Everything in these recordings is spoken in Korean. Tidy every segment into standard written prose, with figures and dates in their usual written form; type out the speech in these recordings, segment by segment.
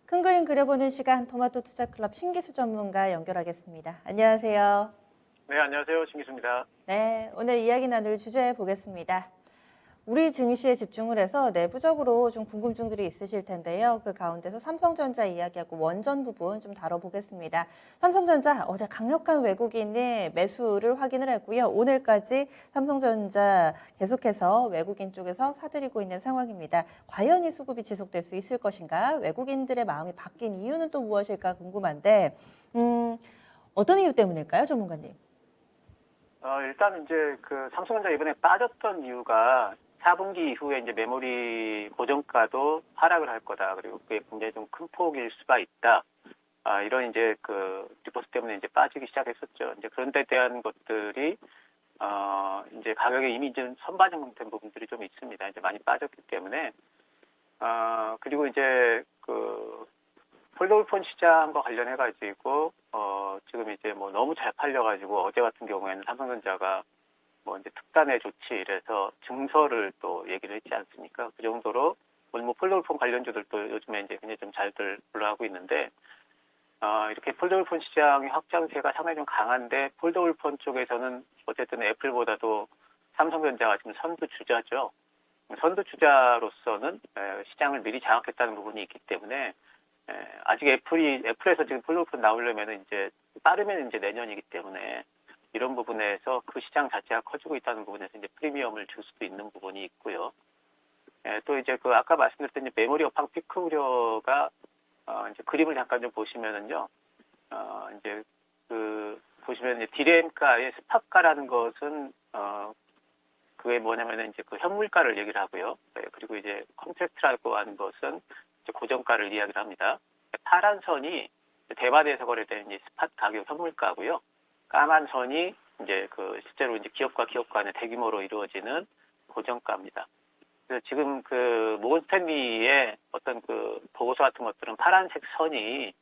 큰 그림 그려보는 시간 토마토 투자클럽 신기수 전문가 연결하겠습니다. 안녕하세요. 네, 안녕하세요. 신기수입니다. 네, 오늘 이야기 나눌 주제 보겠습니다. 우리 증시에 집중을 해서 내부적으로 좀 궁금증들이 있으실 텐데요. 그 가운데서 삼성전자 이야기하고 원전 부분 좀 다뤄보겠습니다. 삼성전자 어제 강력한 외국인의 매수를 확인을 했고요. 오늘까지 삼성전자 계속해서 외국인 쪽에서 사들이고 있는 상황입니다. 과연 이 수급이 지속될 수 있을 것인가? 외국인들의 마음이 바뀐 이유는 또 무엇일까 궁금한데 어떤 이유 때문일까요, 전문가님? 일단 이제 그 삼성전자 이번에 빠졌던 이유가 4분기 이후에 이제 메모리 고정가도 하락을 할 거다. 그리고 그게 굉장히 좀 큰 폭일 수가 있다. 이런 이제 그 리포트 때문에 이제 빠지기 시작했었죠. 이제 그런 데 대한 것들이 이제 가격에 이미 좀 선반영된 부분들이 좀 있습니다. 이제 많이 빠졌기 때문에 그리고 이제 그 폴더블폰 시장과 관련해 가지고 지금 이제 뭐 너무 잘 팔려 가지고 어제 같은 경우에는 삼성전자가 뭐 이제 특단의 조치 이래서 증설을 또 얘기를 했지 않습니까? 그 정도로 오늘 뭐 폴더블폰 관련주들도 요즘에 이제 굉장히 좀 잘들 올라가고 있는데 이렇게 폴더블폰 시장의 확장세가 상당히 좀 강한데 폴더블폰 쪽에서는 어쨌든 애플보다도 삼성전자가 지금 선두 주자죠. 선두 주자로서는 시장을 미리 장악했다는 부분이 있기 때문에 아직 애플에서 지금 폴더블폰 나오려면 이제 빠르면 이제 내년이기 때문에 이런 부분에서 그 시장 자체가 커지고 있다는 부분에서 이제 프리미엄을 줄 수도 있는 부분이 있고요. 또 이제 그 아까 말씀드렸던 이제 메모리 업황 피크 우려가 이제 그림을 잠깐 좀 보시면은요. 이제 그 보시면 이제 디램가의 스팟가라는 것은 그게 뭐냐면은 이제 그 현물가를 얘기를 하고요. 그리고 이제 컨트랙트라고 하는 것은 이제 고정가를 이야기를 합니다. 파란 선이 대마대에서 거래되는 이제 스팟 가격 현물가고요. 까만 선이 이제 그 실제로 이제 기업과 기업 간의 대규모로 이루어지는 고정가입니다. 그래서 지금 그 모건 스탠리의 어떤 그 보고서 같은 것들은 파란색 선이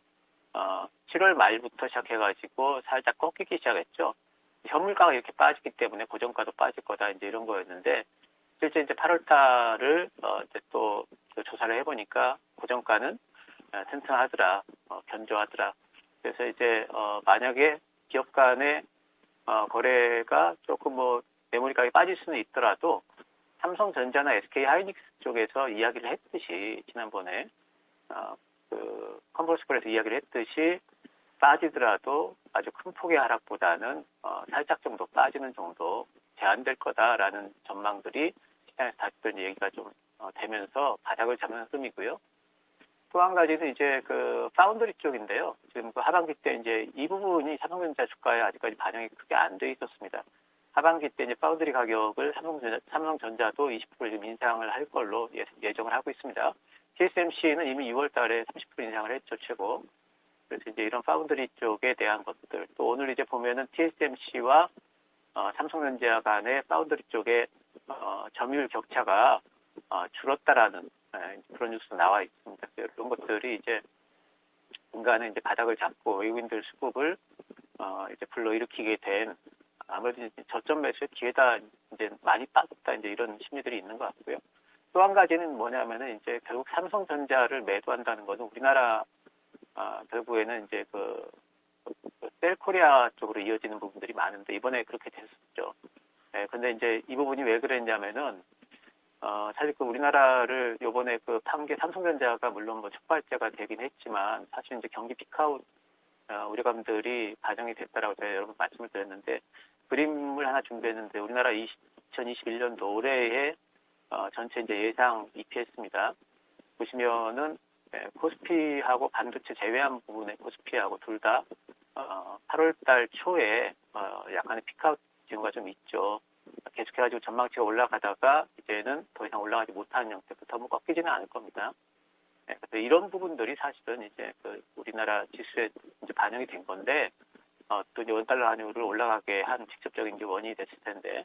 7월 말부터 시작해가지고 살짝 꺾이기 시작했죠. 현물가가 이렇게 빠지기 때문에 고정가도 빠질 거다 이제 이런 거였는데 실제 이제 8월 달을 이제 또 조사를 해보니까 고정가는 튼튼하더라, 견조하더라. 그래서 이제 만약에 기업 간의 거래가 조금 뭐 메모리 가격이 빠질 수는 있더라도 삼성전자나 SK 하이닉스 쪽에서 이야기를 했듯이 지난번에 그 컨퍼런스 콜에서 이야기를 했듯이 빠지더라도 아주 큰 폭의 하락보다는 살짝 정도 빠지는 정도 제한될 거다라는 전망들이 시장에서 다시 또 얘기가 좀 되면서 바닥을 잡는 흐름이고요. 또 한 가지는 이제 그 파운드리 쪽인데요. 지금 그 하반기 때 이제 이 부분이 삼성전자 주가에 아직까지 반영이 크게 안 돼 있었습니다. 하반기 때 이제 파운드리 가격을 삼성전자도 20% 인상을 할 걸로 예정을 하고 있습니다. TSMC는 이미 6월 달에 30% 인상을 했죠, 최고. 그래서 이제 이런 파운드리 쪽에 대한 것들. 또 오늘 이제 보면은 TSMC와 삼성전자 간의 파운드리 쪽에 점유율 격차가 줄었다라는 그런 뉴스 나와 있습니다. 이런 것들이 이제 인간은 이제 바닥을 잡고 외국인들 수급을 이제 불러일으키게 된 아무래도 이제 저점 매수의 기회다 이제 많이 빠졌다 이제 이런 심리들이 있는 것 같고요. 또 한 가지는 뭐냐면은 이제 결국 삼성전자를 매도한다는 것은 우리나라 결국에는 이제 그 셀코리아 쪽으로 이어지는 부분들이 많은데 이번에 그렇게 됐었죠. 근데 이제 이 부분이 왜 그랬냐면은 사실 그 우리나라를 요번에 그 판게 삼성전자가 물론 뭐 촉발제가 되긴 했지만 사실 이제 경기 피크아웃 우려감들이 반영이 됐다라고 제가 여러 번 말씀을 드렸는데 그림을 하나 준비했는데 우리나라 2021년도 올해의 전체 이제 예상 EPS입니다. 보시면은 코스피하고 반도체 제외한 부분의 코스피하고 둘 다 8월 달 초에 약간의 피크아웃 징후가 좀 있죠. 계속해가지고 전망치가 올라가다가 이제는 더 이상 올라가지 못하는 형태부터 뭐 꺾이지는 않을 겁니다. 그래서 이런 부분들이 사실은 이제 그 우리나라 지수에 이제 반영이 된 건데 또 이제 원달러 환율을 올라가게 한 직접적인 이제 원인이 됐을 텐데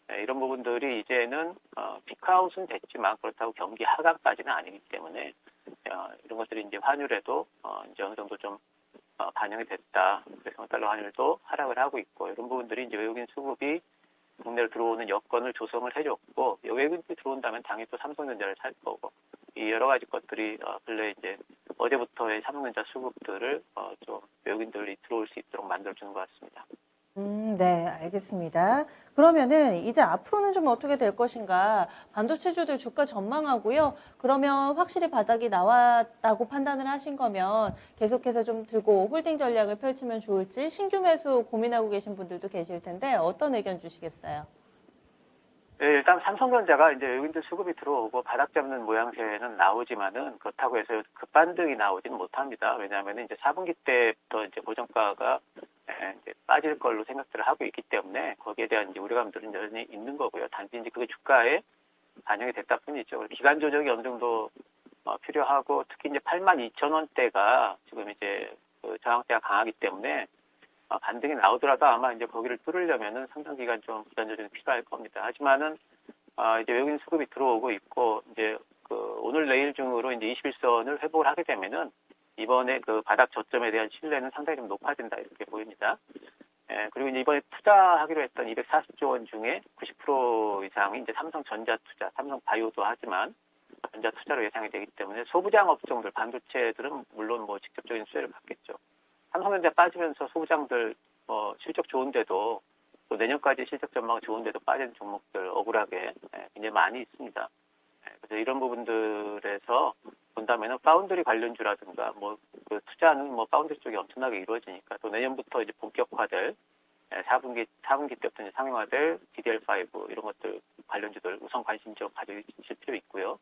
이런 부분들이 이제는 피크아웃은 됐지만 그렇다고 경기 하강까지는 아니기 때문에 이런 것들이 이제 환율에도 이제 어느 정도 좀 반영이 됐다. 그래서 원달러 환율도 하락을 하고 있고 이런 부분들이 이제 외국인 수급이 국내로 들어오는 여건을 조성을 해줬고 외국인들이 들어온다면 당연히 또 삼성전자를 살 거고 이 여러 가지 것들이 근래 이제 어제부터의 삼성전자 수급들을 좀 외국인들이 들어올 수 있도록 만들어주는 것 같습니다. 네, 알겠습니다. 그러면은 이제 앞으로는 좀 어떻게 될 것인가? 반도체주들 주가 전망하고요. 그러면 확실히 바닥이 나왔다고 판단을 하신 거면 계속해서 좀 들고 홀딩 전략을 펼치면 좋을지 신규 매수 고민하고 계신 분들도 계실 텐데 어떤 의견 주시겠어요? 네, 일단 삼성전자가 이제 외국인들 수급이 들어오고 바닥 잡는 모양새는 나오지만은 그렇다고 해서 급반등이 나오지는 못합니다. 왜냐하면 이제 4분기 때부터 이제 고정가가 이제 빠질 걸로 생각들을 하고 있기 때문에 거기에 대한 이제 우려감들은 여전히 있는 거고요. 단지 이제 그게 주가에 반영이 됐다 뿐이죠. 기간 조정이 어느 정도 필요하고 특히 이제 82,000원대가 지금 이제 그 저항대가 강하기 때문에 반등이 나오더라도 아마 이제 거기를 뚫으려면은 상당 기간 좀 기간 조정이 필요할 겁니다. 하지만은 이제 외국인 수급이 들어오고 있고 이제 그 오늘 내일 중으로 이제 21선을 회복을 하게 되면은 이번에 그 바닥 저점에 대한 신뢰는 상당히 좀 높아진다 이렇게 보입니다. 그리고 이제 이번에 투자하기로 했던 240조 원 중에 90% 이상이 이제 삼성전자 투자, 삼성바이오도 하지만 전자 투자로 예상이 되기 때문에 소부장 업종들, 반도체들은 물론 뭐 직접적인 수혜를 받겠죠. 삼성전자 빠지면서 소부장들 실적 좋은데도 또 내년까지 실적 전망 좋은데도 빠진 종목들 억울하게 굉장히 많이 있습니다. 그래서 이런 부분들에서 본다면은 파운드리 관련주라든가 뭐 그 투자는 뭐 파운드리 쪽이 엄청나게 이루어지니까 또 내년부터 이제 본격화될 4분기 때부터 이제 상용화될 DDR5 이런 것들 관련주들 우선 관심적 가지실 필요 있고요.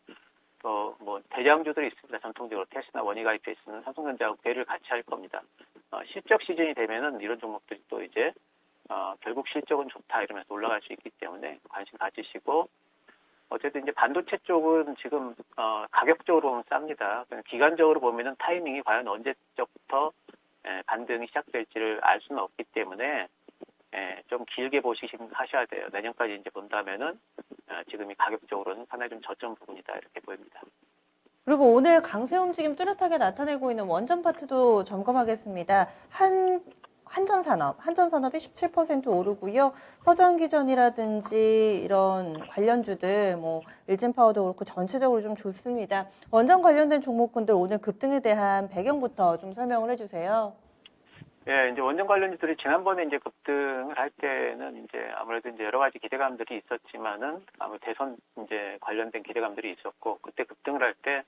또 뭐 대장주들이 있습니다. 전통적으로 테스나 원익 IPS는 삼성전자하고 배를 같이 할 겁니다. 실적 시즌이 되면은 이런 종목들이 또 이제 결국 실적은 좋다 이러면서 올라갈 수 있기 때문에 관심 가지시고 어쨌든 이제 반도체 쪽은 지금 가격적으로 보면 쌉니다. 기간적으로 보면은 타이밍이 과연 언제적부터 반등이 시작될지를 알 수는 없기 때문에 좀 길게 하셔야 돼요. 내년까지 이제 본다면은 지금이 가격적으로는 상당히 좀 저점 부분이다 이렇게 보입니다. 그리고 오늘 강세 움직임 뚜렷하게 나타내고 있는 원전 파트도 점검하겠습니다. 한전산업이 17% 오르고요. 서전기전이라든지 이런 관련주들, 뭐 일진파워도 그렇고 전체적으로 좀 좋습니다. 원전 관련된 종목군들 오늘 급등에 대한 배경부터 좀 설명을 해주세요. 예, 이제 원전 관련주들이 지난번에 이제 급등을 할 때는 이제 아무래도 이제 여러 가지 기대감들이 있었지만은 아무래도 대선 이제 관련된 기대감들이 있었고 그때 급등을 할 때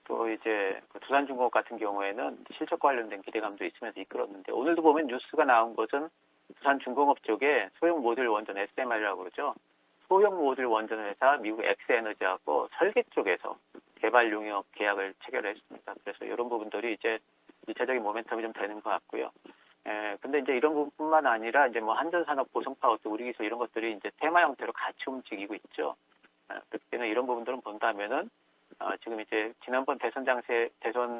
또 이제 그 두산중공업 같은 경우에는 실적 관련된 기대감도 있으면서 이끌었는데 오늘도 보면 뉴스가 나온 것은 두산중공업 쪽에 소형 모듈 원전 SMR이라고 그러죠. 소형 모듈 원전 회사 미국 엑스에너지하고 설계 쪽에서 개발 용역 계약을 체결했습니다. 그래서 이런 부분들이 이제 1차적인 모멘텀이 좀 되는 것 같고요. 근데 이제 이런 부분뿐만 아니라 이제 뭐 한전산업, 보성파워, 또 우리기술 이런 것들이 이제 테마 형태로 같이 움직이고 있죠. 그렇기 때문에 이런 부분들은 본다면은 지금 이제 지난번 대선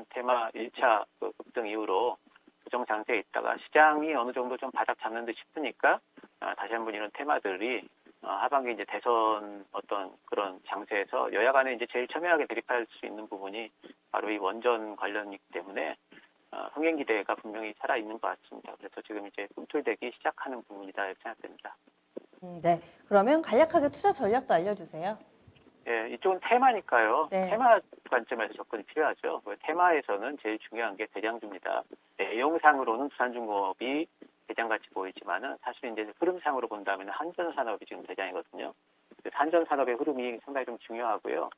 테마 1차 그 급등 이후로 조정 장세에 있다가 시장이 어느 정도 좀 바닥 잡는 듯 싶으니까 다시 한번 이런 테마들이 하반기 이제 대선 어떤 그런 장세에서 여야 간에 이제 제일 첨예하게 대립할 수 있는 부분이 바로 이 원전 관련이기 때문에 흥행 기대가 분명히 살아있는 것 같습니다. 그래서 지금 이제 꿈틀대기 시작하는 부분이다 이렇게 생각됩니다. 네, 그러면 간략하게 투자 전략도 알려주세요. 예, 이쪽은 테마니까요. 네. 테마 관점에서 접근이 필요하죠. 테마에서는 제일 중요한 게 대장주입니다. 내용상으로는 두산중공업이 대장같이 보이지만은 사실 이제 흐름상으로 본다면 한전산업이 지금 대장이거든요. 한전산업의 흐름이 상당히 좀 중요하고요.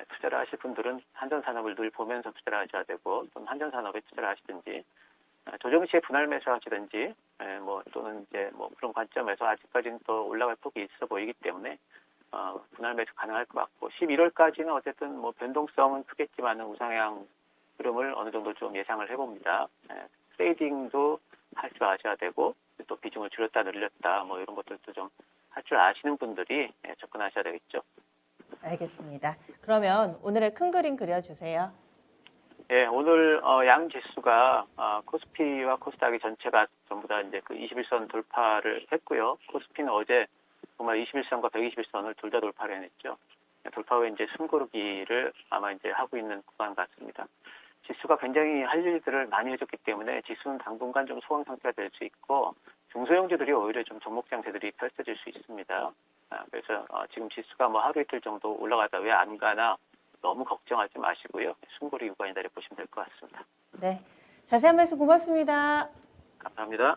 투자를 하실 분들은 한전산업을 늘 보면서 투자를 하셔야 되고 또는 한전산업에 투자를 하시든지 조정 시에 분할 매수 하시든지 뭐 또는 이제 뭐 그런 관점에서 아직까지는 더 올라갈 폭이 있어 보이기 때문에 분할 매수 가능할 것 같고 11월까지는 어쨌든 뭐 변동성은 크겠지만은 우상향 흐름을 어느 정도 좀 예상을 해봅니다. 트레이딩도 할 줄 아셔야 되고 또 비중을 줄였다 늘렸다 뭐 이런 것들도 좀 할 줄 아시는 분들이 접근하셔야 되겠죠. 알겠습니다. 그러면 오늘의 큰 그림 그려주세요. 예, 오늘 양 지수가 코스피와 코스닥이 전체가 전부 다 이제 그 21선 돌파를 했고요. 코스피는 어제 정말 21선과 121선을 둘 다 돌파를 해냈죠. 돌파 후에 이제 숨고르기를 아마 이제 하고 있는 구간 같습니다. 지수가 굉장히 할 일들을 많이 해줬기 때문에 지수는 당분간 좀 소강 상태가 될 수 있고 중소형주들이 오히려 좀 종목 장세들이 펼쳐질 수 있습니다. 그래서 지금 지수가 뭐 하루 이틀 정도 올라가다 왜 안 가나 너무 걱정하지 마시고요. 숨고르기 구간이다 이렇게 보시면 될 것 같습니다. 네, 자세한 말씀 고맙습니다. 감사합니다.